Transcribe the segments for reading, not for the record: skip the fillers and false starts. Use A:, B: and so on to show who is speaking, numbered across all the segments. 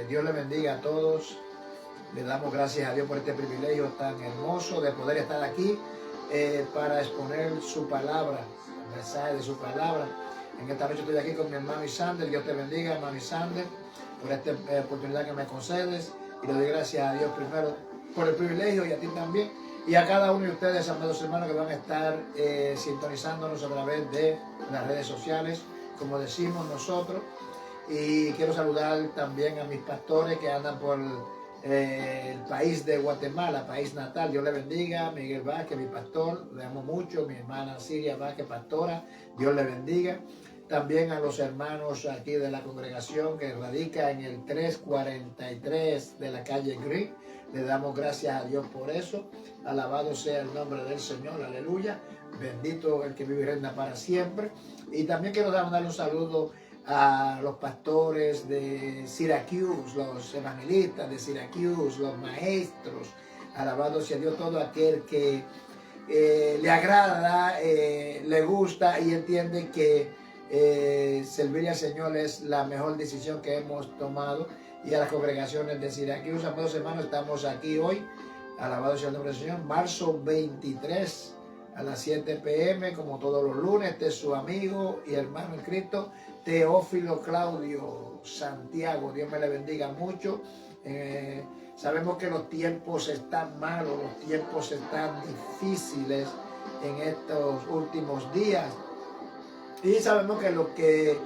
A: Dios le bendiga a todos. Le damos gracias a Dios por este privilegio tan hermoso de poder estar aquí para exponer su palabra, el mensaje de su palabra. En esta noche estoy aquí con mi hermano Isander. Dios te bendiga, hermano Isander, por esta oportunidad que me concedes. Y le doy gracias a Dios primero por el privilegio y a ti también. Y a cada uno de ustedes, amados hermanos, que van a estar sintonizándonos a través de las redes sociales, como decimos nosotros. Y quiero saludar también a mis pastores que andan por el país de Guatemala, país natal. Dios le bendiga. Miguel Vázquez, mi pastor, le amo mucho. Mi hermana Siria Vázquez, pastora, Dios le bendiga. También a los hermanos aquí de la congregación que radica en el 343 de la calle Green. Le damos gracias a Dios por eso. Alabado sea el nombre del Señor, aleluya. Bendito el que vive y reina para siempre. Y también quiero darle un saludo a los pastores de Syracuse, los evangelistas de Syracuse, los maestros. Alabado sea Dios, todo aquel que le agrada, le gusta y entiende que servir al Señor es la mejor decisión que hemos tomado. Y a las congregaciones de Syracuse, amados hermanos, estamos aquí hoy, alabado sea el nombre del Señor, marzo 23 a las 7 p.m. como todos los lunes. Este es su amigo y hermano en Cristo, Teófilo Claudio Santiago. Dios me le bendiga mucho. Sabemos que los tiempos están malos, los tiempos están difíciles en estos últimos días. Y sabemos que lo que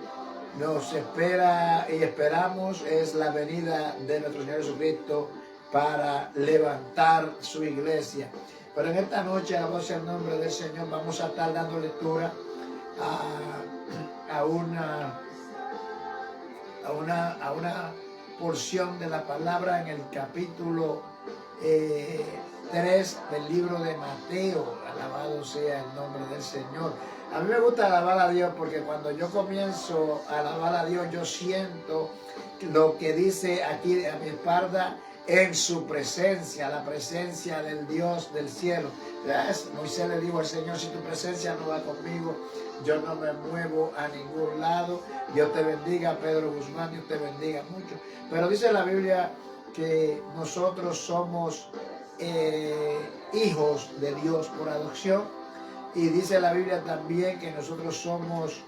A: nos espera y esperamos es la venida de nuestro Señor Jesucristo para levantar su iglesia. Pero en esta noche, alabado sea el nombre del Señor, vamos a estar dando lectura a una porción de la palabra en el capítulo 3 del libro de Mateo. Alabado sea el nombre del Señor. A mí me gusta alabar a Dios porque cuando yo comienzo a alabar a Dios, yo siento lo que dice aquí a mi espalda: en su presencia, la presencia del Dios del cielo. Moisés le dijo al Señor: si tu presencia no va conmigo, yo no me muevo a ningún lado. Dios te bendiga, Pedro Guzmán, Dios te bendiga mucho. Pero dice la Biblia que nosotros somos hijos de Dios por adopción. Y dice la Biblia también que nosotros somos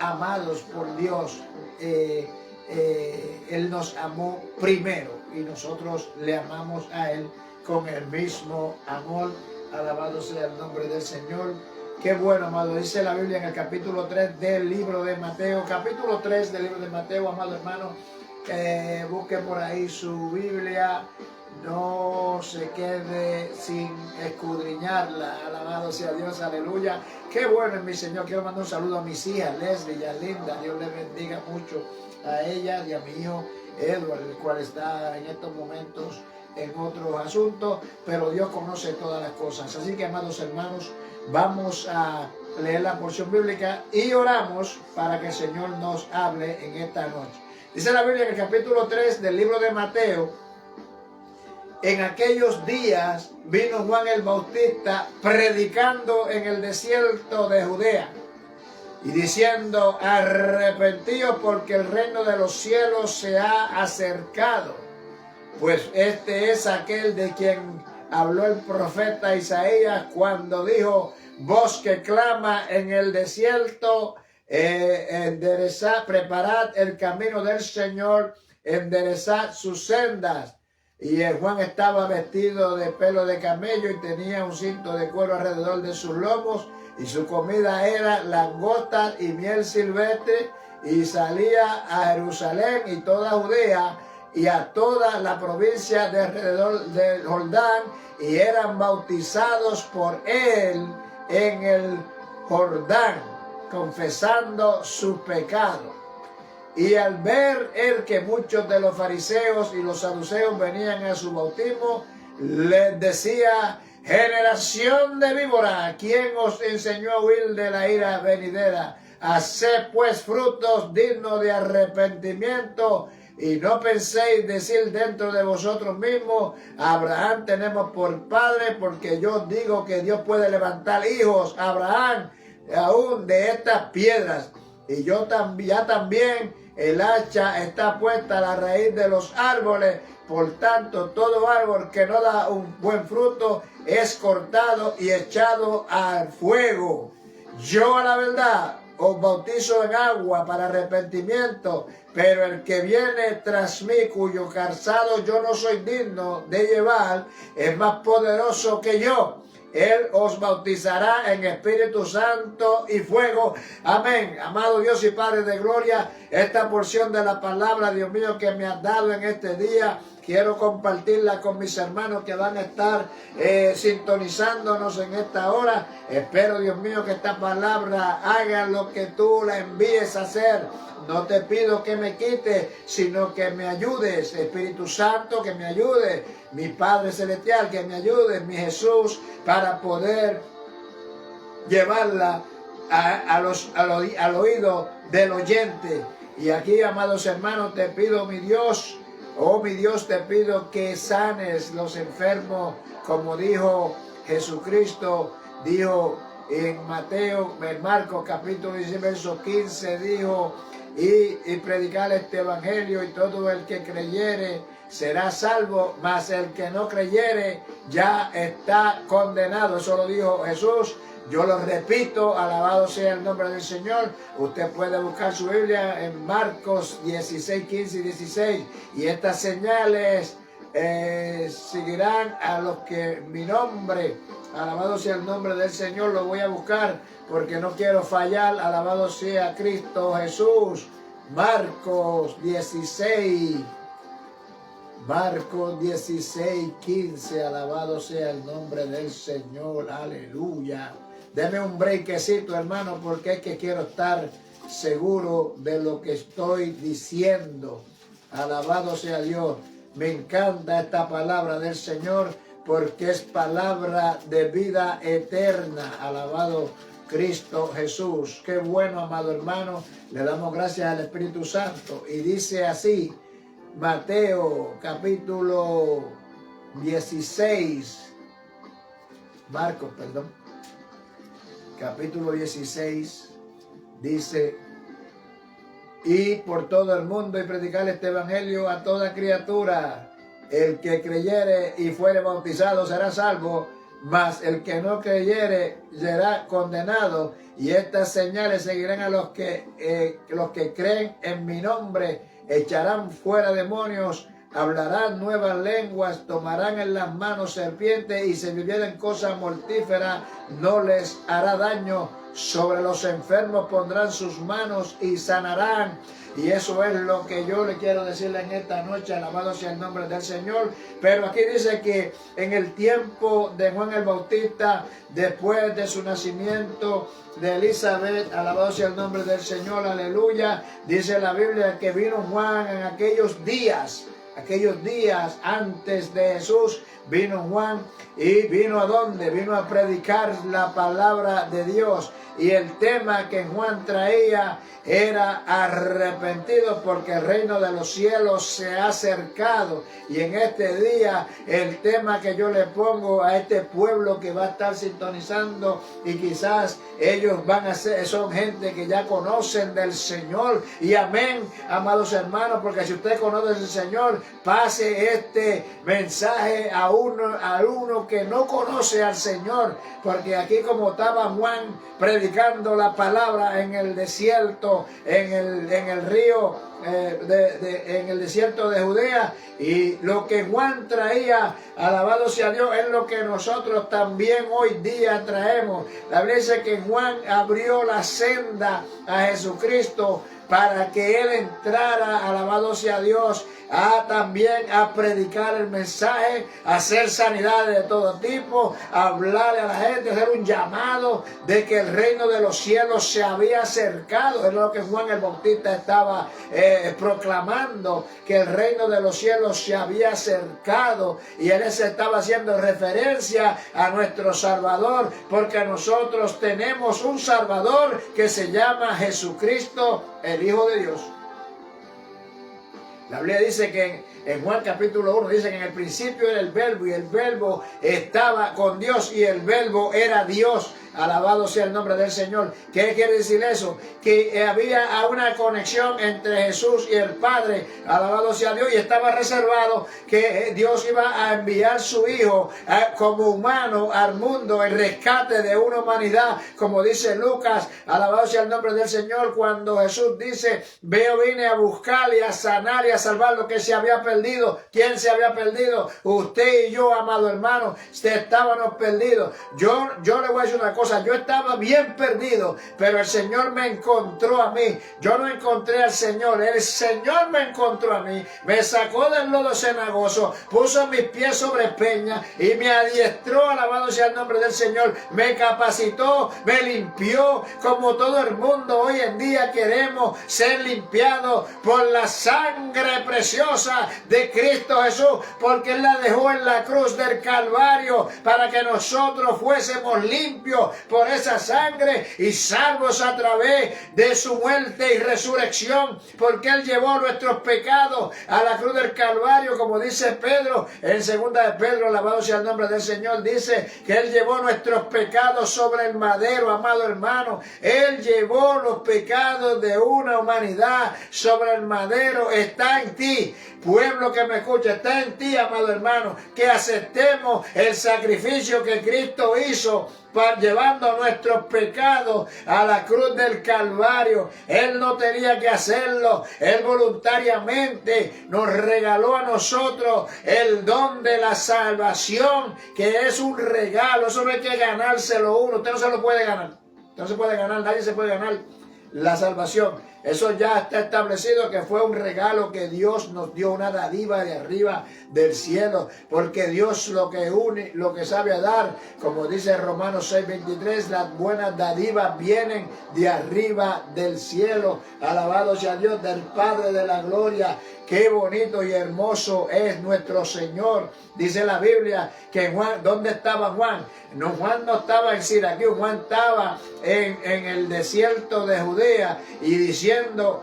A: amados por Dios. Él nos amó primero y nosotros le amamos a Él con el mismo amor. Alabado sea el nombre del Señor. Qué bueno, amado. Dice la Biblia en el capítulo 3 del libro de Mateo. Capítulo 3 del libro de Mateo, amado hermano. Busque por ahí su Biblia. No se quede sin escudriñarla. Alabado sea Dios, aleluya. Qué bueno es mi Señor. Quiero mandar un saludo a mis hijas, Leslie y a Linda. Dios les bendiga mucho a ella y a mi hijo Edward, el cual está en estos momentos en otros asuntos, pero Dios conoce todas las cosas. Así que, amados hermanos, vamos a leer la porción bíblica y oramos para que el Señor nos hable en esta noche. Dice la Biblia en el capítulo 3 del libro de Mateo: en aquellos días vino Juan el Bautista predicando en el desierto de Judea y diciendo: arrepentíos porque el reino de los cielos se ha acercado. Pues este es aquel de quien habló el profeta Isaías cuando dijo: voz que clama en el desierto, enderezad, preparad el camino del Señor, enderezad sus sendas. Y el Juan estaba vestido de pelo de camello y tenía un cinto de cuero alrededor de sus lomos, y su comida era langostas y miel silvestre, y salía a Jerusalén y toda Judea y a toda la provincia de alrededor del Jordán, y eran bautizados por él en el Jordán, confesando sus pecados. Y al ver él que muchos de los fariseos y los saduceos venían a su bautismo, les decía: generación de víbora, ¿quién os enseñó a huir de la ira venidera? Haced pues frutos dignos de arrepentimiento, y no penséis decir dentro de vosotros mismos: Abraham tenemos por padre, porque yo digo que Dios puede levantar hijos a Abraham aún de estas piedras. Y yo ya también el hacha está puesta a la raíz de los árboles. Por tanto, todo árbol que no da un buen fruto es cortado y echado al fuego. Yo, a la verdad, os bautizo en agua para arrepentimiento, pero el que viene tras mí, cuyo calzado yo no soy digno de llevar, es más poderoso que yo. Él os bautizará en Espíritu Santo y fuego. Amén. Amado Dios y Padre de gloria, esta porción de la palabra, Dios mío, que me has dado en este día, quiero compartirla con mis hermanos que van a estar sintonizándonos en esta hora. Espero, Dios mío, que esta palabra haga lo que tú la envíes a hacer. No te pido que me quites, sino que me ayudes. Espíritu Santo, que me ayude. Mi Padre Celestial, que me ayude. Mi Jesús, para poder llevarla al oído del oyente. Y aquí, amados hermanos, te pido, mi Dios, oh mi Dios, te pido que sanes los enfermos, como dijo Jesucristo, dijo en Marcos capítulo 16, verso 15, dijo, y predicar este evangelio, y todo el que creyere será salvo, mas el que no creyere ya está condenado. Eso lo dijo Jesús. Yo lo repito, alabado sea el nombre del Señor. Usted puede buscar su Biblia en Marcos 16, 15 y 16. Y estas señales seguirán a los que mi nombre, alabado sea el nombre del Señor, lo voy a buscar porque no quiero fallar. Alabado sea Cristo Jesús. Marcos 16, 15, alabado sea el nombre del Señor, aleluya. Deme un breakcito, hermano, porque es que quiero estar seguro de lo que estoy diciendo. Alabado sea Dios. Me encanta esta palabra del Señor porque es palabra de vida eterna. Alabado Cristo Jesús. Qué bueno, amado hermano. Le damos gracias al Espíritu Santo. Y dice así, Mateo capítulo 16, Marcos, perdón, capítulo 16, dice, y por todo el mundo y predicar este evangelio a toda criatura. El que creyere y fuere bautizado será salvo, mas el que no creyere será condenado. Y estas señales seguirán a los que creen en mi nombre. Echarán fuera demonios, hablarán nuevas lenguas, tomarán en las manos serpientes, y si bebieren cosas mortíferas no les hará daño. Sobre los enfermos pondrán sus manos y sanarán. Y eso es lo que yo le quiero decirle en esta noche, alabado sea el nombre del Señor. Pero aquí dice que en el tiempo de Juan el Bautista, después de su nacimiento, de Elizabeth, alabado sea el nombre del Señor, aleluya, dice la Biblia que vino Juan en aquellos días antes de Jesús, vino Juan. ¿Y vino a dónde? Vino a predicar la palabra de Dios. Y el tema que Juan traía era arrepentidos porque el reino de los cielos se ha acercado. Y en este día el tema que yo le pongo a este pueblo que va a estar sintonizando, y quizás ellos van a ser, son gente que ya conocen del Señor. Y amén, amados hermanos, porque si usted conoce del Señor, pase este mensaje a uno que no conoce al Señor, porque aquí como estaba Juan predicando la palabra en el desierto, en el río, en el desierto de Judea, y lo que Juan traía, alabado sea Dios, es lo que nosotros también hoy día traemos. La Biblia dice que Juan abrió la senda a Jesucristo para que él entrara, alabado sea Dios, también a predicar el mensaje, a hacer sanidades de todo tipo, a hablarle a la gente, hacer un llamado de que el reino de los cielos se había acercado. Es lo que Juan el Bautista estaba proclamando, que el reino de los cielos se había acercado, y él se estaba haciendo referencia a nuestro Salvador, porque nosotros tenemos un Salvador que se llama Jesucristo, el Hijo de Dios. La Biblia dice que en Juan capítulo 1 dice que en el principio era el verbo, y el verbo estaba con Dios, y el verbo era Dios. Alabado sea el nombre del Señor. ¿Qué quiere decir eso? Que había una conexión entre Jesús y el Padre. Alabado sea Dios. Y estaba reservado que Dios iba a enviar su Hijo como humano al mundo, el rescate de una humanidad, como dice Lucas. Alabado sea el nombre del Señor, cuando Jesús dice: vine a buscar y a sanar y a salvar lo que se había perdido. ¿Quién se había perdido? Usted y yo, amado hermano, estábamos perdidos. Yo le voy a decir una cosa: yo estaba bien perdido, pero el Señor me encontró a mí. Yo no encontré al Señor, el Señor me encontró a mí, me sacó del lodo cenagoso, puso mis pies sobre peña y me adiestró. Alabado sea el nombre del Señor. Me capacitó, me limpió, como todo el mundo hoy en día queremos ser limpiados por la sangre preciosa de Cristo Jesús, porque Él la dejó en la cruz del Calvario para que nosotros fuésemos limpios por esa sangre y salvos a través de su muerte y resurrección, porque Él llevó nuestros pecados a la cruz del Calvario, como dice Pedro en segunda de Pedro, alabado sea el nombre del Señor, dice que Él llevó nuestros pecados sobre el madero, amado hermano. Él llevó los pecados de una humanidad sobre el madero. Está en ti, pueblo que me escucha, está en ti, amado hermano, que aceptemos el sacrificio que Cristo hizo llevando nuestros pecados a la cruz del Calvario. Él no tenía que hacerlo, Él voluntariamente nos regaló a nosotros el don de la salvación, que es un regalo. Eso no hay que ganárselo uno, usted no se lo puede ganar, no se puede ganar, nadie se puede ganar la salvación. Eso ya está establecido, que fue un regalo que Dios nos dio, una dádiva de arriba del cielo, porque Dios lo que sabe dar, como dice Romanos 6:23, las buenas dádivas vienen de arriba del cielo. Alabado sea Dios, del Padre de la gloria. Qué bonito y hermoso es nuestro Señor. Dice la Biblia que Juan, ¿dónde estaba Juan? No, Juan no estaba en Siracusa, Juan estaba en el desierto de Judea y diciendo,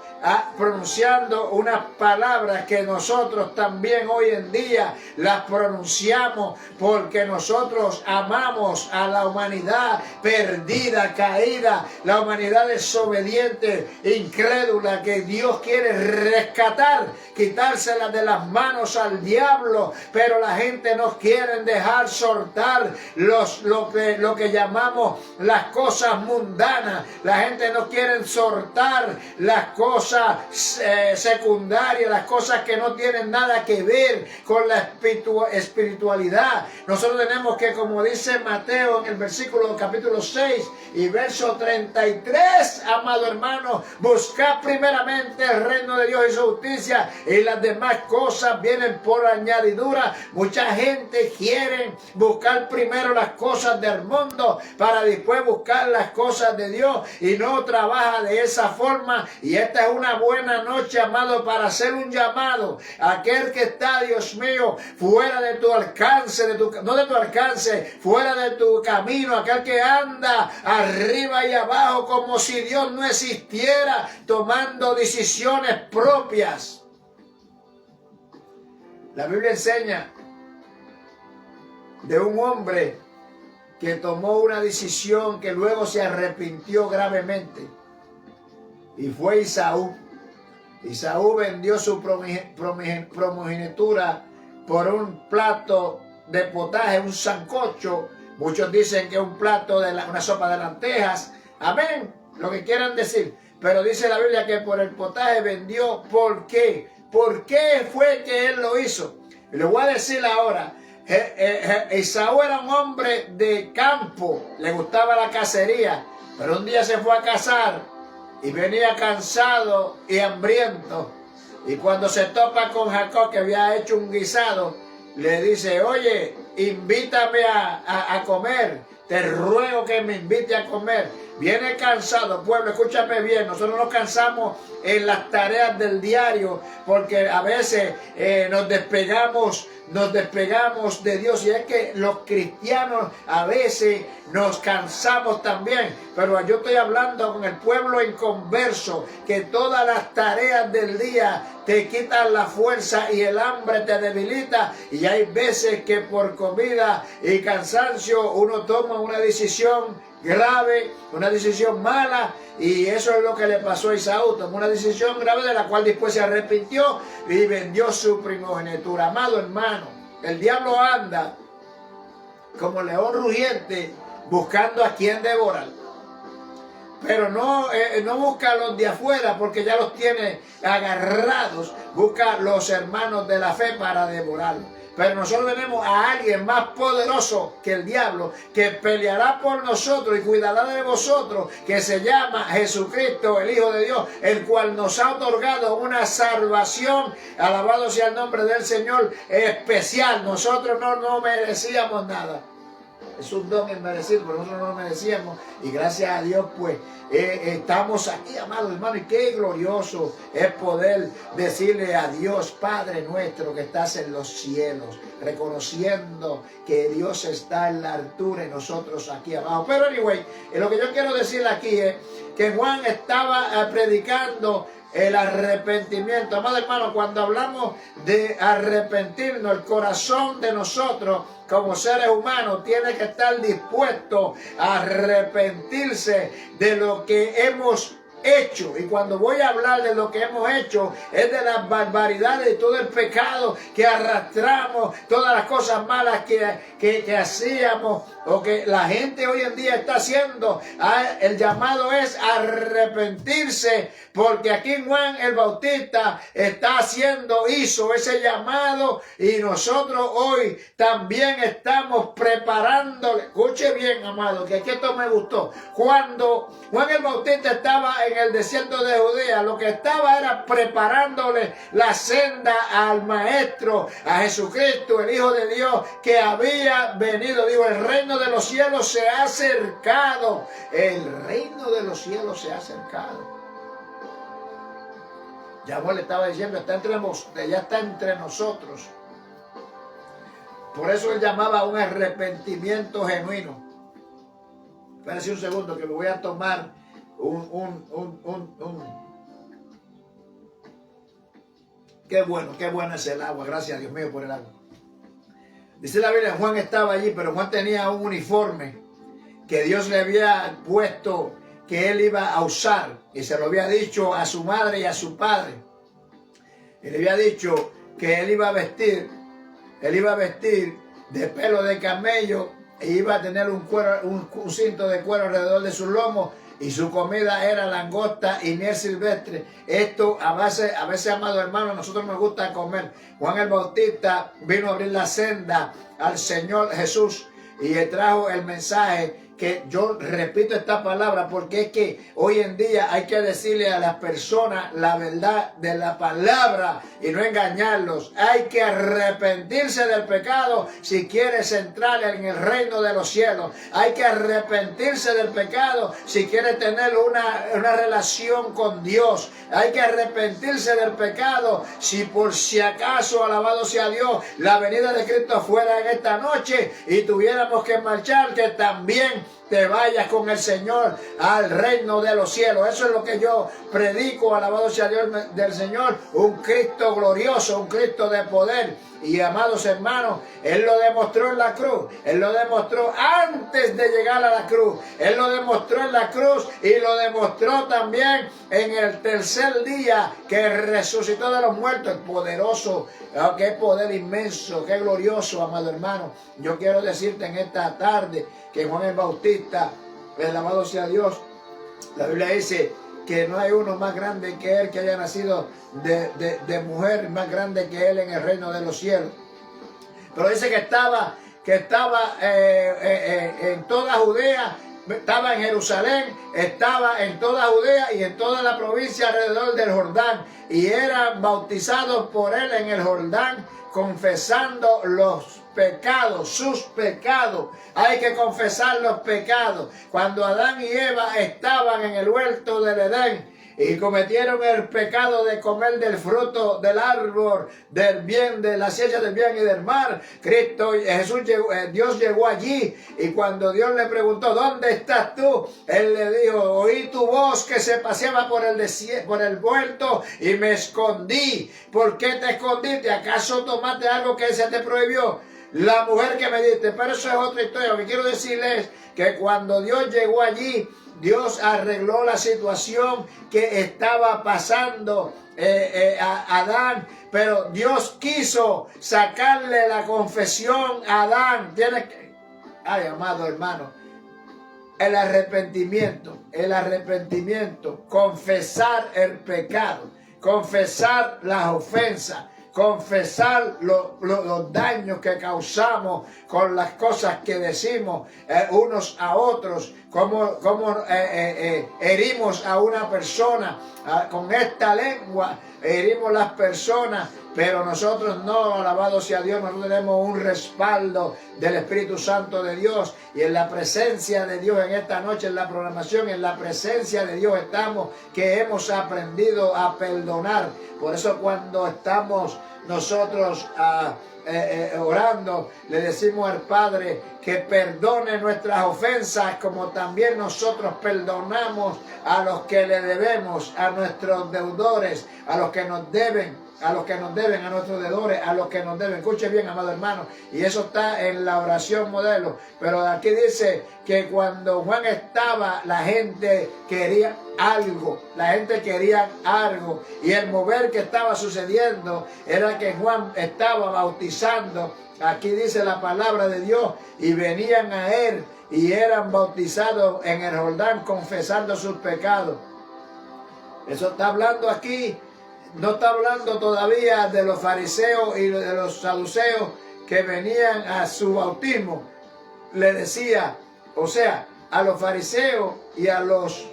A: pronunciando unas palabras que nosotros también hoy en día las pronunciamos, porque nosotros amamos a la humanidad perdida, caída, la humanidad desobediente, incrédula, que Dios quiere rescatar, quitársela de las manos al diablo, pero la gente no quiere dejar soltar lo que llamamos las cosas mundanas. La gente no quiere soltar las cosas secundarias, las cosas que no tienen nada que ver con la espiritualidad. Nosotros tenemos que, como dice Mateo en el versículo capítulo 6 y verso 33, amado hermano, buscar primeramente el reino de Dios y su justicia, y las demás cosas vienen por añadidura. Mucha gente quiere buscar primero las cosas del mundo para después buscar las cosas de Dios, y no trabaja de esa forma. Y esta es una buena noche, amado, para hacer un llamado a aquel que está, Dios mío, fuera de tu alcance, no de tu alcance, fuera de tu camino, aquel que anda arriba y abajo como si Dios no existiera, tomando decisiones propias. La Biblia enseña de un hombre que tomó una decisión que luego se arrepintió gravemente, y fue Esaú. Esaú vendió su primogenitura por un plato de potaje, un sancocho. Muchos dicen que es un plato de una sopa de lentejas. Amén, lo que quieran decir. Pero dice la Biblia que por el potaje vendió. ¿Por qué? ¿Por qué fue que él lo hizo? Y le voy a decir ahora. Esaú era un hombre de campo, le gustaba la cacería, pero un día se fue a cazar y venía cansado y hambriento. Y cuando se topa con Jacob, que había hecho un guisado, le dice: oye, invítame a comer, te ruego que me invite a comer. Viene cansado, pueblo, escúchame bien, nosotros nos cansamos en las tareas del diario, porque a veces nos despegamos nos despegamos de Dios, y es que los cristianos a veces nos cansamos también, pero yo estoy hablando con el pueblo inconverso, que todas las tareas del día te quitan la fuerza y el hambre te debilita, y hay veces que por comida y cansancio uno toma una decisión grave, una decisión mala, y eso es lo que le pasó a Esaú. Tomó una decisión grave de la cual después se arrepintió y vendió su primogenitura. Amado hermano, el diablo anda como león rugiente buscando a quien devorar, pero no busca a los de afuera, porque ya los tiene agarrados. Busca a los hermanos de la fe para devorarlos. Pero nosotros tenemos a alguien más poderoso que el diablo, que peleará por nosotros y cuidará de vosotros, que se llama Jesucristo, el Hijo de Dios, el cual nos ha otorgado una salvación, alabado sea el nombre del Señor, especial. Nosotros no merecíamos nada. Es un don inmerecido, pero nosotros no lo merecíamos, y gracias a Dios pues estamos aquí, amados hermanos, y qué glorioso es poder decirle a Dios, Padre nuestro que estás en los cielos, reconociendo que Dios está en la altura y nosotros aquí abajo. Pero anyway, lo que yo quiero decirle aquí es que Juan estaba predicando el arrepentimiento. Amado hermano, cuando hablamos de arrepentirnos, el corazón de nosotros como seres humanos tiene que estar dispuesto a arrepentirse de lo que hemos hecho. Y cuando voy a hablar de lo que hemos hecho, es de las barbaridades y todo el pecado que arrastramos, todas las cosas malas que hacíamos, o que la gente hoy en día está haciendo. El llamado es arrepentirse, porque aquí Juan el Bautista hizo ese llamado, y nosotros hoy también estamos preparándole. Escuche bien, amado, que aquí esto me gustó. Cuando Juan el Bautista estaba en el desierto de Judea, lo que estaba era preparándole la senda al Maestro, a Jesucristo, el Hijo de Dios, que había venido. Digo, el reino de los cielos se ha acercado. El reino de los cielos se ha acercado. Ya le estaba diciendo, ya está entre nosotros. Por eso él llamaba a un arrepentimiento genuino. Espérense un segundo que me voy a tomar Qué bueno es el agua. Gracias a Dios mío por el agua. Dice la Biblia, Juan estaba allí, pero Juan tenía un uniforme que Dios le había puesto, que él iba a usar, y se lo había dicho a su madre y a su padre. Y le había dicho que él iba a vestir de pelo de camello, e iba a tener un cinto de cuero alrededor de sus lomos, y su comida era langosta y miel silvestre. Esto a veces, amado hermano, a nosotros nos gusta comer. Juan el Bautista vino a abrir la senda al Señor Jesús, y le trajo el mensaje, que yo repito esta palabra porque es que hoy en día hay que decirle a las personas la verdad de la palabra y no engañarlos. Hay que arrepentirse del pecado si quieres entrar en el reino de los cielos. Hay que arrepentirse del pecado si quieres tener una relación con Dios. Hay que arrepentirse del pecado si por si acaso, alabado sea Dios, la venida de Cristo fuera en esta noche y tuviéramos que marchar, que también te vayas con el Señor al reino de los cielos. Eso es lo que yo predico, alabado sea Dios del Señor. Un Cristo glorioso, un Cristo de poder. Y amados hermanos, Él lo demostró en la cruz. Él lo demostró antes de llegar a la cruz. Él lo demostró en la cruz y lo demostró también en el tercer día que resucitó de los muertos. El poderoso, qué poder inmenso, qué glorioso, amado hermano. Yo quiero decirte en esta tarde que Juan el Bautista, alabado sea Dios, la Biblia dice que no hay uno más grande que él, que haya nacido de mujer, más grande que él en el reino de los cielos. Pero dice que estaba en toda Judea, estaba en Jerusalén, estaba en toda Judea y en toda la provincia alrededor del Jordán, y eran bautizados por él en el Jordán, confesando los pecados, sus pecados. Hay que confesar los pecados. Cuando Adán y Eva estaban en el huerto del Edén y cometieron el pecado de comer del fruto del árbol del bien, de la ciencia del bien y del mal. Dios llegó allí, y cuando Dios le preguntó, ¿dónde estás tú? Él le dijo, oí tu voz que se paseaba por el huerto y me escondí. ¿Por qué te escondiste? ¿Acaso tomaste algo que se te prohibió? La mujer que me diste. Pero eso es otra historia. Lo que quiero decirles que cuando Dios llegó allí, Dios arregló la situación que estaba pasando a Adán, pero Dios quiso sacarle la confesión a Adán. Ay, amado hermano, el arrepentimiento, confesar el pecado, confesar las ofensas, confesar los daños que causamos con las cosas que decimos unos a otros, como herimos a una persona con esta lengua, herimos las personas, pero nosotros no, alabado sea Dios, nosotros tenemos un respaldo del Espíritu Santo de Dios, y en la presencia de Dios en esta noche, en la programación, en la presencia de Dios estamos, que hemos aprendido a perdonar. Por eso cuando estamos nosotros orando, le decimos al Padre que perdone nuestras ofensas, como también nosotros perdonamos a los que le debemos, a nuestros deudores, a los que nos deben, a nuestros deudores, a los que nos deben. Escuche bien, amado hermano, y eso está en la oración modelo. Pero aquí dice que cuando Juan estaba, la gente quería algo, y el mover que estaba sucediendo era que Juan estaba bautizando. Aquí dice la palabra de Dios, y venían a él y eran bautizados en el Jordán confesando sus pecados. Eso está hablando aquí. No está hablando todavía de los fariseos y de los saduceos que venían a su bautismo. Le decía, o sea, a los fariseos y a los...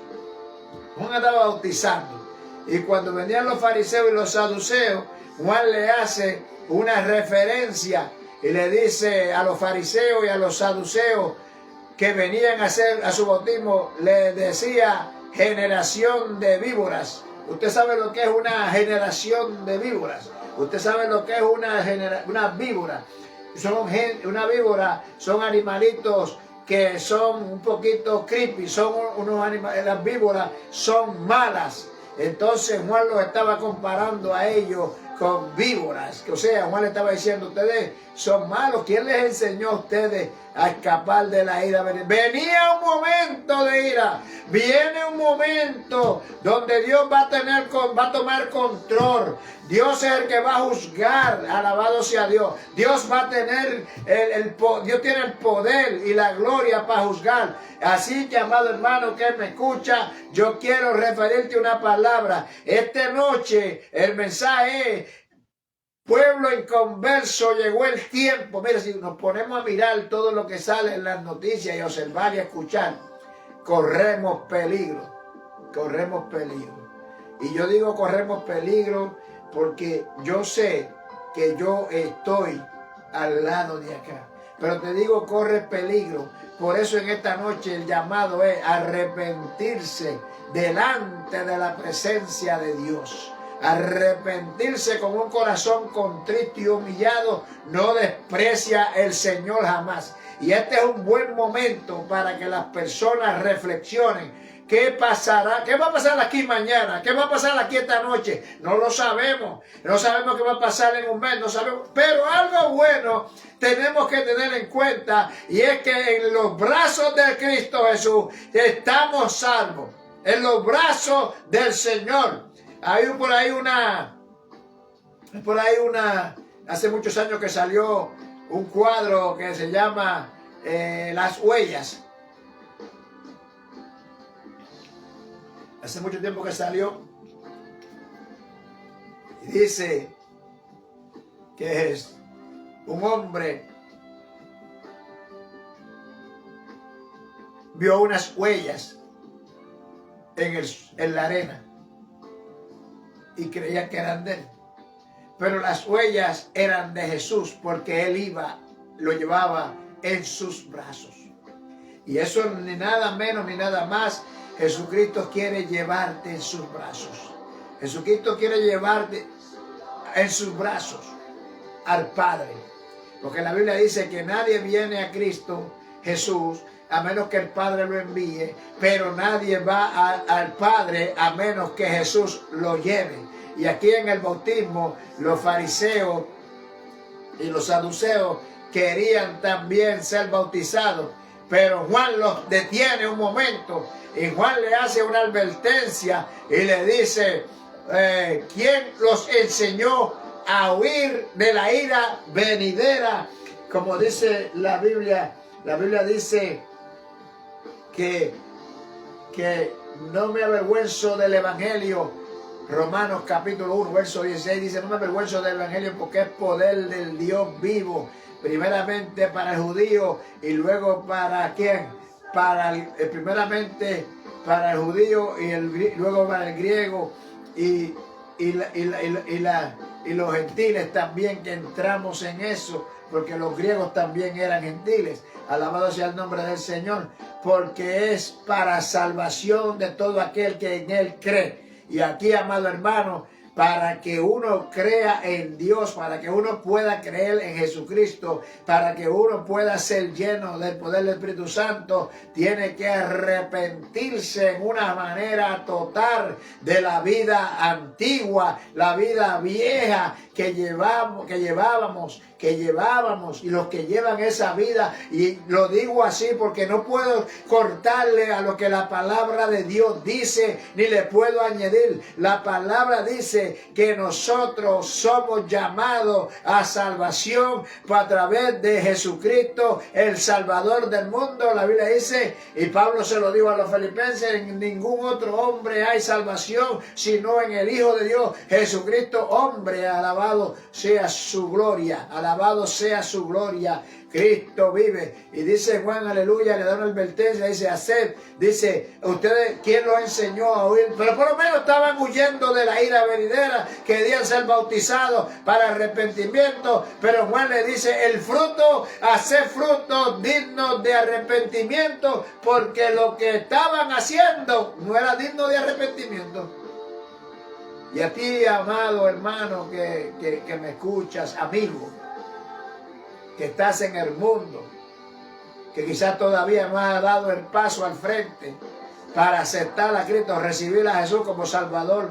A: Juan estaba bautizando. Y cuando venían los fariseos y los saduceos, Juan le hace una referencia y le dice a los fariseos y a los saduceos que venían a hacer a su bautismo, le decía generación de víboras. Usted sabe lo que es una generación de víboras. Usted sabe lo que es una víbora. Una víbora son animalitos que son un poquito creepy, son unos animales, las víboras son malas. Entonces Juan los estaba comparando a ellos con víboras. O sea, Juan le estaba diciendo, ustedes son malos. ¿Quién les enseñó a ustedes a escapar de la ira? Venía un momento de ira. Viene un momento donde Dios va a tomar control. Dios es el que va a juzgar. Alabado sea Dios. Dios va a tener Dios tiene el poder y la gloria para juzgar. Así que, amado hermano que me escucha, yo quiero referirte una palabra. Esta noche el mensaje es: pueblo inconverso, llegó el tiempo. Mira, si nos ponemos a mirar todo lo que sale en las noticias y observar y escuchar, corremos peligro. Corremos peligro. Y yo digo corremos peligro porque yo sé que yo estoy al lado de acá. Pero te digo, corre peligro. Por eso en esta noche el llamado es arrepentirse delante de la presencia de Dios. Arrepentirse con un corazón contrito y humillado no desprecia el Señor jamás. Y este es un buen momento para que las personas reflexionen. ¿Qué pasará? ¿Qué va a pasar aquí mañana? ¿Qué va a pasar aquí esta noche? No lo sabemos. No sabemos qué va a pasar en un mes. No sabemos. Pero algo bueno tenemos que tener en cuenta, y es que en los brazos de Cristo Jesús estamos salvos. En los brazos del Señor. Hay por ahí hace muchos años que salió un cuadro que se llama Las Huellas. Hace mucho tiempo que salió. Y dice que es un hombre vio unas huellas en la arena y creía que eran de él. Pero las huellas eran de Jesús, porque él lo llevaba en sus brazos. Y eso ni nada menos ni nada más Jesucristo quiere llevarte en sus brazos. Jesucristo quiere llevarte en sus brazos al Padre. Porque la Biblia dice que nadie viene a Cristo Jesús a menos que el Padre lo envíe, pero nadie va al Padre a menos que Jesús lo lleve. Y aquí en el bautismo, los fariseos y los saduceos querían también ser bautizados, pero Juan los detiene un momento y Juan le hace una advertencia y le dice, ¿quién los enseñó a huir de la ira venidera? Como dice la Biblia dice que no me avergüenzo del Evangelio. Romanos capítulo 1, verso 16 dice, no me avergüenzo del Evangelio porque es poder del Dios vivo, primeramente para el judío y luego para ¿quién? Primeramente para el judío y luego para el griego y los gentiles también, que entramos en eso, porque los griegos también eran gentiles. Alabado sea el nombre del Señor, porque es para salvación de todo aquel que en Él cree. Y aquí, amado hermano, para que uno crea en Dios, para que uno pueda creer en Jesucristo, para que uno pueda ser lleno del poder del Espíritu Santo, tiene que arrepentirse en una manera total de la vida antigua, la vida vieja que llevábamos, y los que llevan esa vida. Y lo digo así porque no puedo cortarle a lo que la palabra de Dios dice, ni le puedo añadir. La palabra dice que nosotros somos llamados a salvación a través de Jesucristo, el Salvador del mundo. La Biblia dice, y Pablo se lo dijo a los filipenses, en ningún otro hombre hay salvación sino en el Hijo de Dios, Jesucristo, hombre. Alabado sea su gloria, alabado sea su gloria. Cristo vive. Y dice Juan, aleluya, le da una advertencia, dice, haced, dice, ustedes, ¿quién los enseñó a huir? Pero por lo menos estaban huyendo de la ira venidera, querían ser bautizados para arrepentimiento, pero Juan le dice, el fruto, haced frutos dignos de arrepentimiento, porque lo que estaban haciendo no era digno de arrepentimiento. Y a ti, amado hermano, que me escuchas, amigo, que estás en el mundo, que quizás todavía no has dado el paso al frente para aceptar a Cristo, recibir a Jesús como Salvador,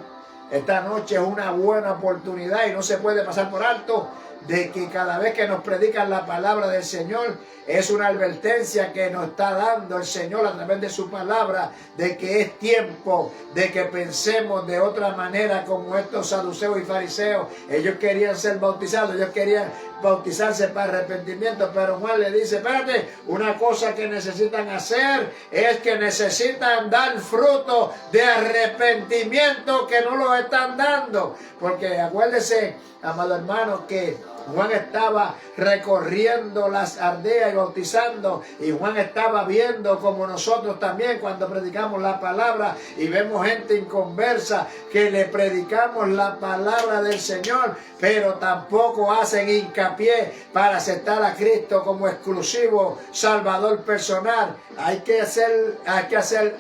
A: esta noche es una buena oportunidad y no se puede pasar por alto de que cada vez que nos predican la palabra del Señor, es una advertencia que nos está dando el Señor a través de su palabra, de que es tiempo de que pensemos de otra manera, como estos saduceos y fariseos. Ellos querían ser bautizados, ellos querían bautizarse para arrepentimiento, pero Juan le dice, espérate, una cosa que necesitan hacer es que necesitan dar fruto de arrepentimiento, que no lo están dando, porque acuérdese, amado hermano, que Juan estaba recorriendo las aldeas y bautizando, y Juan estaba viendo como nosotros también cuando predicamos la palabra y vemos gente inconversa que le predicamos la palabra del Señor, pero tampoco hacen hincapié para aceptar a Cristo como exclusivo Salvador personal. Hay que hacer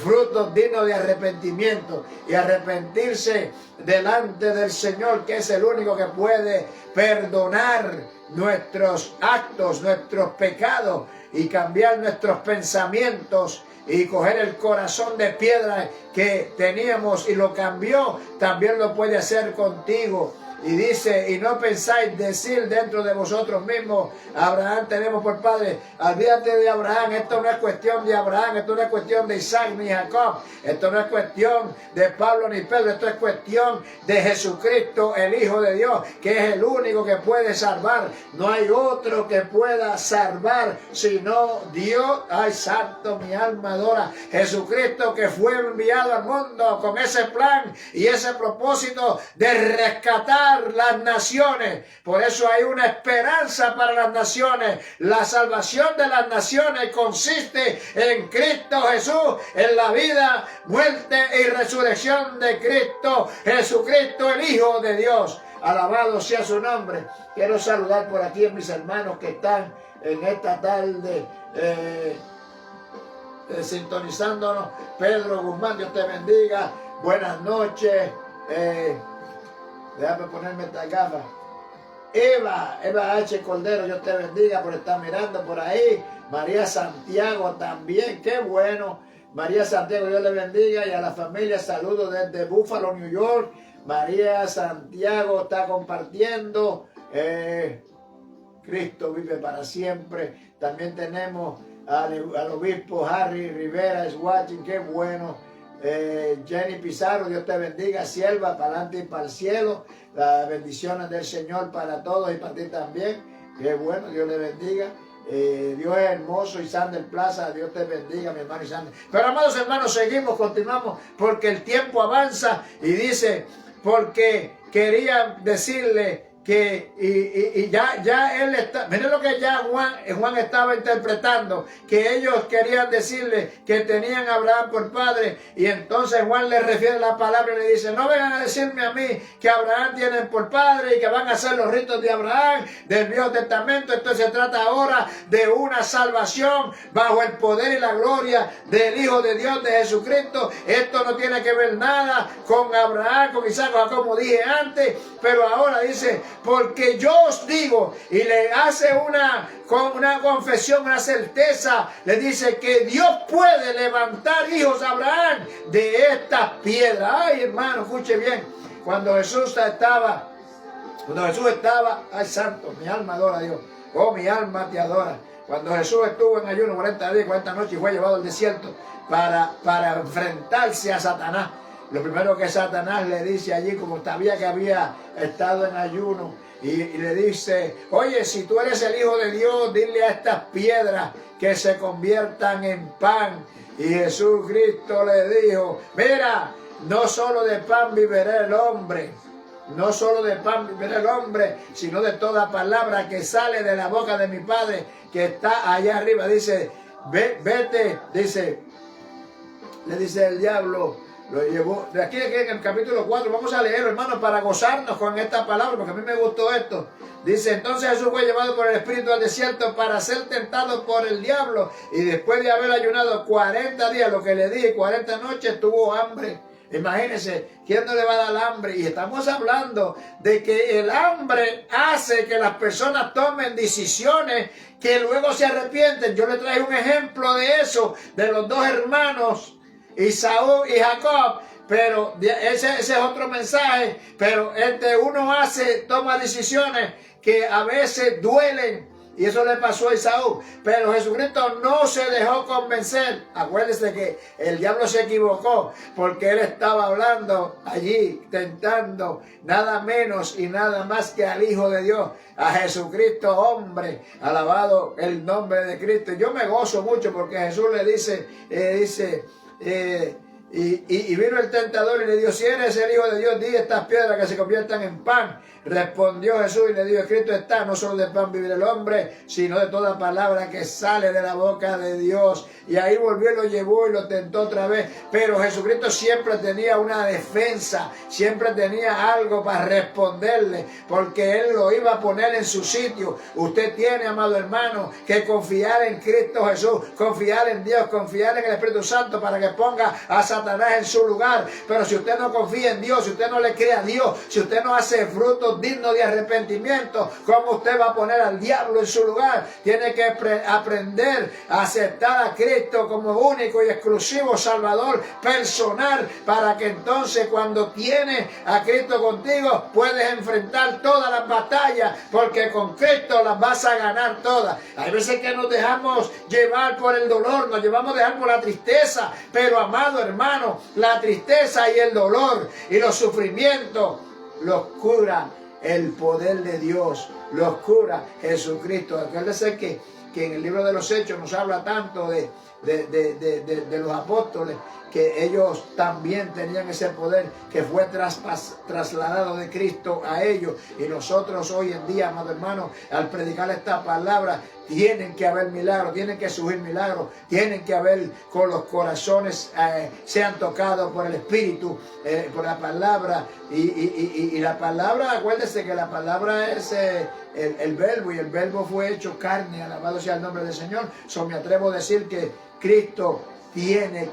A: frutos dignos de arrepentimiento y arrepentirse delante del Señor, que es el único que puede perdonar nuestros actos, nuestros pecados, y cambiar nuestros pensamientos y coger el corazón de piedra que teníamos y lo cambió. También lo puede hacer contigo. Y dice, y no pensáis decir dentro de vosotros mismos, Abraham tenemos por padre. Olvídate de Abraham, esto no es cuestión de Abraham, esto no es cuestión de Isaac ni Jacob, esto no es cuestión de Pablo ni Pedro, esto es cuestión de Jesucristo, el Hijo de Dios, que es el único que puede salvar. No hay otro que pueda salvar sino Dios. Ay, santo, mi alma adora. Jesucristo, que fue enviado al mundo con ese plan y ese propósito de rescatar las naciones. Por eso hay una esperanza para las naciones. La salvación de las naciones consiste en Cristo Jesús, en la vida, muerte y resurrección de Cristo Jesucristo, el Hijo de Dios. Alabado sea su nombre. Quiero saludar por aquí a mis hermanos que están en esta tarde sintonizándonos. Pedro Guzmán, Dios te bendiga. Buenas noches. Déjame ponerme esta gafa. Eva H. Cordero, Dios te bendiga por estar mirando por ahí. María Santiago también, qué bueno. María Santiago, Dios le bendiga. Y a la familia, saludos desde Buffalo, New York. María Santiago está compartiendo. Cristo vive para siempre. También tenemos al obispo Harry Rivera, es watching, qué bueno. Jenny Pizarro, Dios te bendiga. Sierva, para adelante y para el cielo. Las bendiciones del Señor para todos y para ti también. Qué bueno, Dios le bendiga. Dios es hermoso. Y Sander Plaza, Dios te bendiga, mi hermano Sander. Pero amados hermanos, seguimos, continuamos, porque el tiempo avanza y dice, porque querían decirle que ya él está, miren lo que ya Juan estaba interpretando, que ellos querían decirle que tenían a Abraham por padre, y entonces Juan le refiere la palabra y le dice, no vengan a decirme a mí que Abraham tienen por padre y que van a hacer los ritos de Abraham, del Viejo Testamento. Entonces se trata ahora de una salvación bajo el poder y la gloria del Hijo de Dios, de Jesucristo. Esto no tiene que ver nada con Abraham, con Isaac, como dije antes, pero ahora dice, porque yo os digo, y le hace una confesión, una certeza, le dice que Dios puede levantar hijos a Abraham de estas piedras. Ay, hermano, escuche bien, cuando Jesús estaba, ay santo, mi alma adora a Dios, oh mi alma te adora. Cuando Jesús estuvo en ayuno 40 días, 40 noches y fue llevado al desierto para enfrentarse a Satanás. Lo primero que Satanás le dice allí, como sabía que había estado en ayuno, y le dice, oye, si tú eres el Hijo de Dios, dile a estas piedras que se conviertan en pan. Y Jesucristo le dijo, mira, no solo de pan vivirá el hombre, no solo de pan vivirá el hombre, sino de toda palabra que sale de la boca de mi Padre que está allá arriba. Dice, vete, dice, le dice el diablo, lo llevó, de aquí en el capítulo 4, vamos a leerlo, hermanos, para gozarnos con esta palabra, porque a mí me gustó esto. Dice, entonces Jesús fue llevado por el Espíritu al desierto para ser tentado por el diablo, y después de haber ayunado 40 días, lo que le dije, 40 noches, tuvo hambre. Imagínense, ¿quién no le va a dar hambre? Y estamos hablando de que el hambre hace que las personas tomen decisiones que luego se arrepienten. Yo le traje un ejemplo de eso, de los dos hermanos, Esaú y Jacob, pero ese es otro mensaje. Pero uno toma decisiones que a veces duelen, y eso le pasó a Esaú. Pero Jesucristo no se dejó convencer. Acuérdense que el diablo se equivocó, porque él estaba hablando allí, tentando nada menos y nada más que al Hijo de Dios, a Jesucristo hombre. Alabado el nombre de Cristo. Yo me gozo mucho porque Jesús le dice, y vino el tentador y le dijo, si eres el Hijo de Dios, di estas piedras que se conviertan en pan. Respondió Jesús y le dijo, escrito está, no solo de pan vivirá el hombre, sino de toda palabra que sale de la boca de Dios. Y ahí volvió y lo llevó y lo tentó otra vez. Pero Jesucristo siempre tenía una defensa, siempre tenía algo para responderle, porque Él lo iba a poner en su sitio. Usted tiene, amado hermano, que confiar en Cristo Jesús, confiar en Dios, confiar en el Espíritu Santo para que ponga a Satanás en su lugar. Pero si usted no confía en Dios, si usted no le cree a Dios, si usted no hace frutos dignos de arrepentimiento, ¿cómo usted va a poner al diablo en su lugar? Tiene que aprender a aceptar a Cristo como único y exclusivo Salvador personal, para que entonces cuando tienes a Cristo contigo puedes enfrentar todas las batallas, porque con Cristo las vas a ganar todas. Hay veces que nos dejamos llevar por el dolor, nos llevamos a dejar por la tristeza, pero amado hermano, la tristeza y el dolor y los sufrimientos los cura el poder de Dios, los cura Jesucristo. Acuérdense que en el libro de los Hechos nos habla tanto de los apóstoles, que ellos también tenían ese poder que fue trasladado de Cristo a ellos. Y nosotros hoy en día, amado hermano, al predicar esta palabra, tienen que haber milagros, tienen que surgir milagros, tienen que haber con los corazones sean tocados por el Espíritu, por la palabra. Y la palabra, acuérdense que la palabra es el verbo, y el verbo fue hecho carne, alabado sea el nombre del Señor. Me atrevo a decir que Cristo es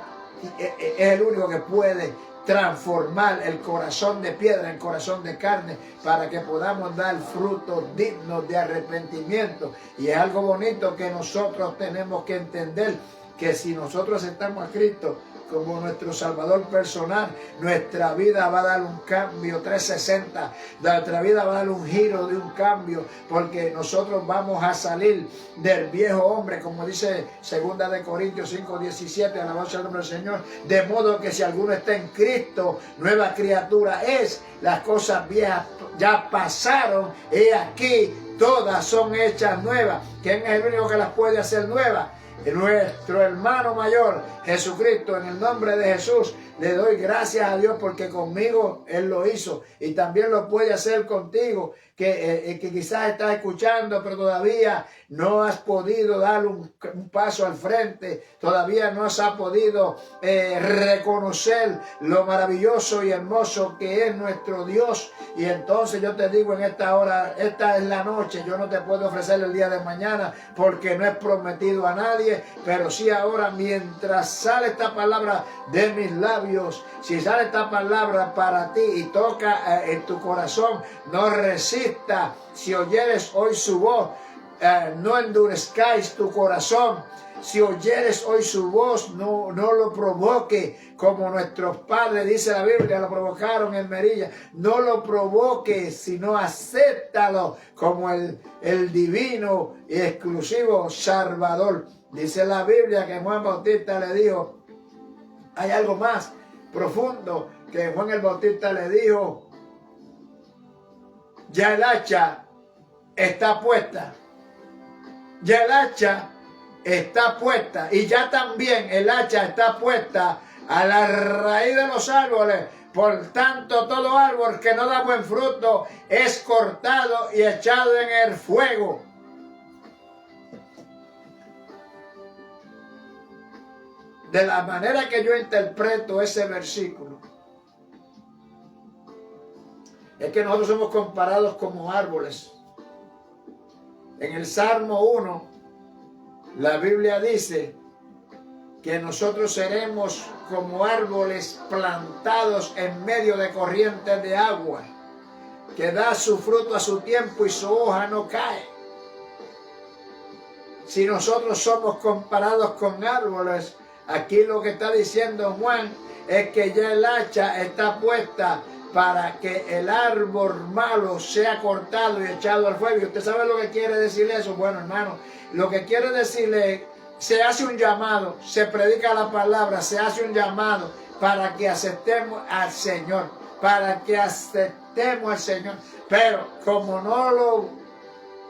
A: el único que puede transformar el corazón de piedra en corazón de carne para que podamos dar frutos dignos de arrepentimiento. Y es algo bonito que nosotros tenemos que entender, que si nosotros aceptamos a Cristo como nuestro Salvador personal, nuestra vida va a dar un cambio 360, nuestra vida va a dar un giro de un cambio, porque nosotros vamos a salir del viejo hombre, como dice 2 de Corintios 5:17, alabado sea el nombre del Señor, de modo que si alguno está en Cristo, nueva criatura es, las cosas viejas ya pasaron, y aquí todas son hechas nuevas. ¿Quién es el único que las puede hacer nuevas? Nuestro hermano mayor, Jesucristo. En el nombre de Jesús le doy gracias a Dios porque conmigo Él lo hizo y también lo puede hacer contigo, que quizás estás escuchando pero todavía no has podido dar un paso al frente, todavía no has podido reconocer lo maravilloso y hermoso que es nuestro Dios. Y entonces yo te digo en esta hora, esta es la noche, yo no te puedo ofrecer el día de mañana porque no es prometido a nadie, pero sí ahora, mientras sale esta palabra de mis labios, si sale esta palabra para ti y toca en tu corazón, no resista. Si oyeres hoy su voz, no endurezcáis tu corazón. Si oyeres hoy su voz, no lo provoque, como nuestros padres, dice la Biblia, lo provocaron en Merilla. No lo provoque, sino acéptalo como el divino y exclusivo Salvador. Dice la Biblia que Juan Bautista le dijo, hay algo más profundo, que Juan el Bautista le dijo, ya el hacha está puesta. Ya el hacha está puesta y ya también el hacha está puesta a la raíz de los árboles. Por tanto, todo árbol que no da buen fruto es cortado y echado en el fuego. De la manera que yo interpreto ese versículo, es que nosotros somos comparados como árboles. En el Salmo 1, la Biblia dice que nosotros seremos como árboles plantados en medio de corrientes de agua, que da su fruto a su tiempo y su hoja no cae. Si nosotros somos comparados con árboles, aquí lo que está diciendo Juan es que ya el hacha está puesta para que el árbol malo sea cortado y echado al fuego. ¿Y usted sabe lo que quiere decir eso? Bueno, hermano, lo que quiere decirle, se hace un llamado, se predica la palabra, se hace un llamado para que aceptemos al Señor, para que aceptemos al Señor. Pero como no lo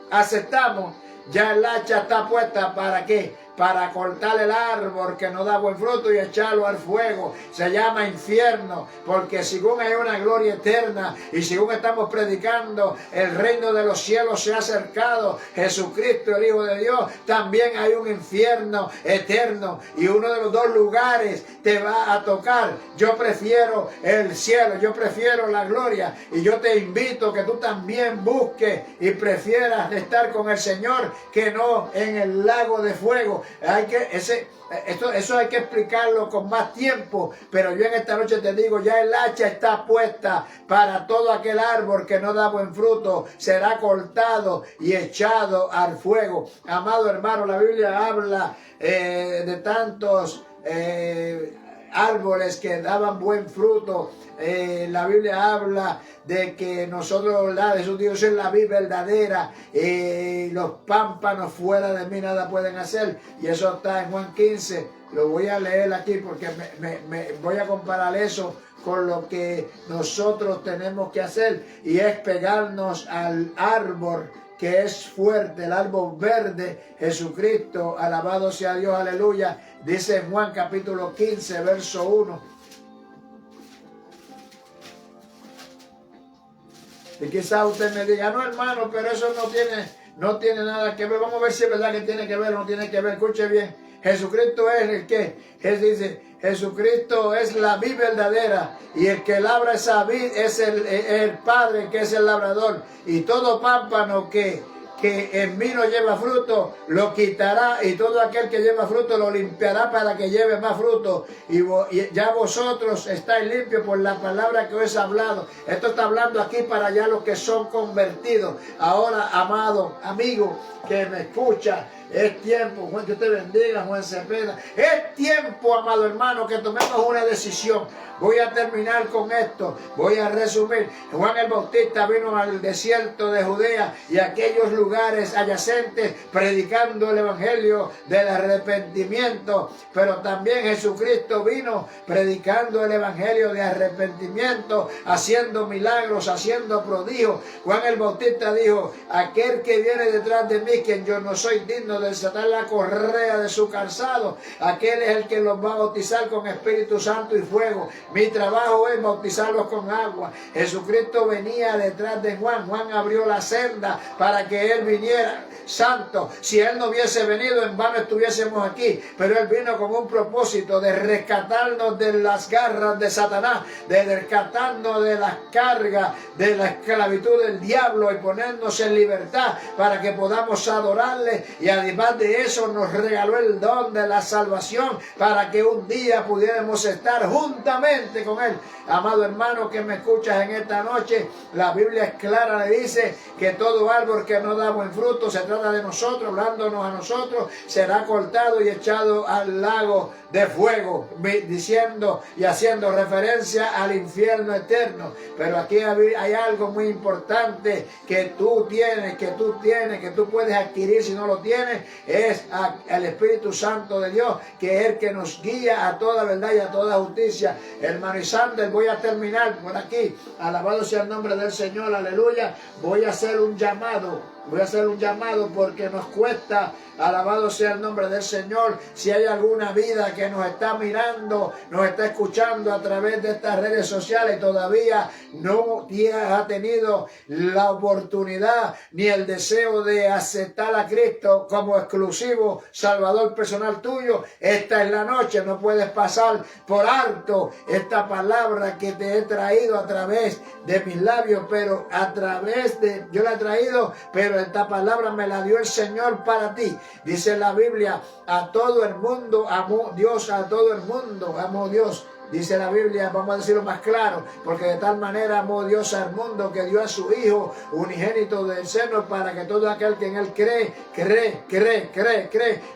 A: aceptamos, ya el hacha está puesta ¿para qué? Para cortar el árbol que no da buen fruto y echarlo al fuego. Se llama infierno, porque según hay una gloria eterna y según estamos predicando, el reino de los cielos se ha acercado, Jesucristo el Hijo de Dios, también hay un infierno eterno y uno de los dos lugares te va a tocar. Yo prefiero el cielo, yo prefiero la gloria y yo te invito que tú también busques y prefieras estar con el Señor que no en el lago de fuego. Eso hay que explicarlo con más tiempo, pero yo en esta noche te digo, ya el hacha está puesta para todo aquel árbol que no da buen fruto, será cortado y echado al fuego. Amado hermano, la Biblia habla de tantos árboles que daban buen fruto. La Biblia habla de que nosotros, Jesús Dios es la vida verdadera, los pámpanos fuera de mí nada pueden hacer, y eso está en Juan 15. Lo voy a leer aquí porque me voy a comparar eso con lo que nosotros tenemos que hacer, y es pegarnos al árbol que es fuerte, el árbol verde, Jesucristo, alabado sea Dios, aleluya. Dice en Juan capítulo 15, verso 1. Y quizás usted me diga, no hermano, pero eso no tiene nada que ver. Vamos a ver si es verdad que tiene que ver o no tiene que ver. Escuche bien, Jesucristo es el que, Él dice, Jesucristo es la vid verdadera, y el que labra esa vid es el Padre, que es el labrador. Y todo pámpano que que en mí no lleva fruto, lo quitará, y todo aquel que lleva fruto lo limpiará para que lleve más fruto. Y ya vosotros estáis limpios por la palabra que os he hablado. Esto está hablando aquí para ya los que son convertidos. Ahora, amado amigo que me escucha, es tiempo, Juan, que te bendiga, Juan Cepeda. Es tiempo, amado hermano, que tomemos una decisión. Voy a terminar con esto, voy a resumir. Juan el Bautista vino al desierto de Judea y aquellos lugares adyacentes predicando el evangelio del arrepentimiento, pero también Jesucristo vino predicando el evangelio de arrepentimiento, haciendo milagros, haciendo prodigios. Juan el Bautista dijo: aquel que viene detrás de mí, quien yo no soy digno de desatar la correa de su calzado, aquel es el que los va a bautizar con Espíritu Santo y fuego. Mi trabajo es bautizarlos con agua. Jesucristo venía detrás de Juan. Juan abrió la senda para que él viniera santo. Si él no hubiese venido, en vano estuviésemos aquí. Pero él vino con un propósito de rescatarnos de las garras de Satanás, de rescatarnos de las cargas de la esclavitud del diablo y ponernos en libertad para que podamos adorarle. Y además de eso nos regaló el don de la salvación para que un día pudiéramos estar juntamente con él. Amado hermano que me escuchas en esta noche, la Biblia es clara, le dice que todo árbol que no da buen fruto, se trata de nosotros, hablándonos a nosotros, será cortado y echado al lago de fuego, diciendo y haciendo referencia al infierno eterno. Pero aquí hay algo muy importante que tú tienes, que tú puedes adquirir si no lo tienes, es el Espíritu Santo de Dios, que es el que nos guía a toda verdad y a toda justicia. Hermano Isander, voy a terminar por aquí. Alabado sea el nombre del Señor, aleluya. Voy a hacer un llamado porque nos cuesta. Alabado sea el nombre del Señor. Si hay alguna vida que nos está mirando, nos está escuchando a través de estas redes sociales y todavía no ha tenido la oportunidad ni el deseo de aceptar a Cristo como exclusivo Salvador personal tuyo, esta es la noche. No puedes pasar por alto esta palabra que te he traído a través de mis labios, pero yo la he traído, pero esta palabra me la dio el Señor para ti. Dice la Biblia: a todo el mundo amó Dios, a todo el mundo amó Dios. Dice la Biblia, vamos a decirlo más claro, porque de tal manera amó Dios al mundo que dio a su Hijo unigénito del seno, para que todo aquel que en él cree,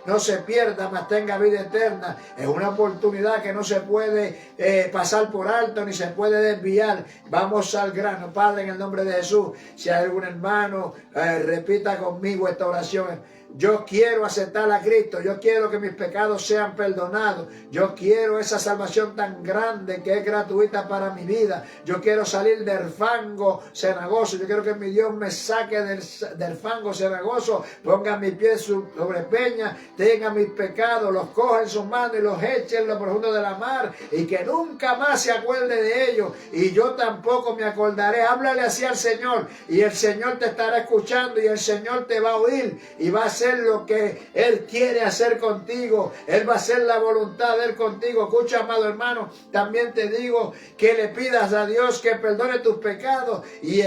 A: no se pierda, mas tenga vida eterna. Es una oportunidad que no se puede pasar por alto ni se puede desviar. Vamos al grano. Padre, en el nombre de Jesús, si hay algún hermano, repita conmigo esta oración. Yo quiero aceptar a Cristo, yo quiero que mis pecados sean perdonados, yo quiero esa salvación tan grande que es gratuita para mi vida, yo quiero salir del fango cenagoso, yo quiero que mi Dios me saque del fango cenagoso, ponga mis pies sobre peña, tenga mis pecados, los coja en sus manos y los eche en lo profundo de la mar, y que nunca más se acuerde de ellos, y yo tampoco me acordaré. Háblale así al Señor, y el Señor te estará escuchando, y el Señor te va a oír, y va a hacer lo que Él quiere hacer contigo. Él va a hacer la voluntad de Él contigo. Escucha, amado hermano, también te digo que le pidas a Dios que perdone tus pecados y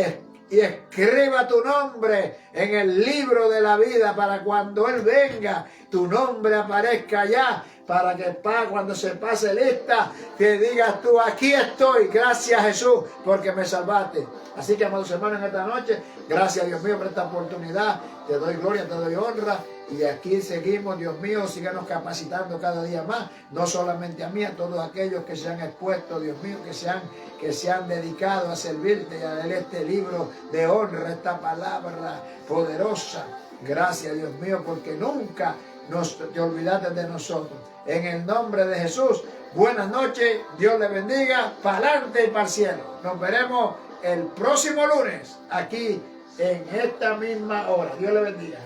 A: escriba tu nombre en el libro de la vida, para cuando Él venga, tu nombre aparezca allá, para que cuando se pase lista, que digas tú: aquí estoy, gracias Jesús, porque me salvaste. Así que, amados hermanos, en esta noche, gracias Dios mío por esta oportunidad. Te doy gloria, te doy honra. Y aquí seguimos, Dios mío, síganos capacitando cada día más, no solamente a mí, a todos aquellos que se han expuesto, Dios mío, que se han dedicado a servirte y a leer este libro de honra, esta palabra poderosa. Gracias, Dios mío, porque nunca te olvidaste de nosotros. En el nombre de Jesús, buenas noches, Dios le bendiga, para adelante y para el cielo. Nos veremos el próximo lunes aquí en esta misma hora. Dios le bendiga.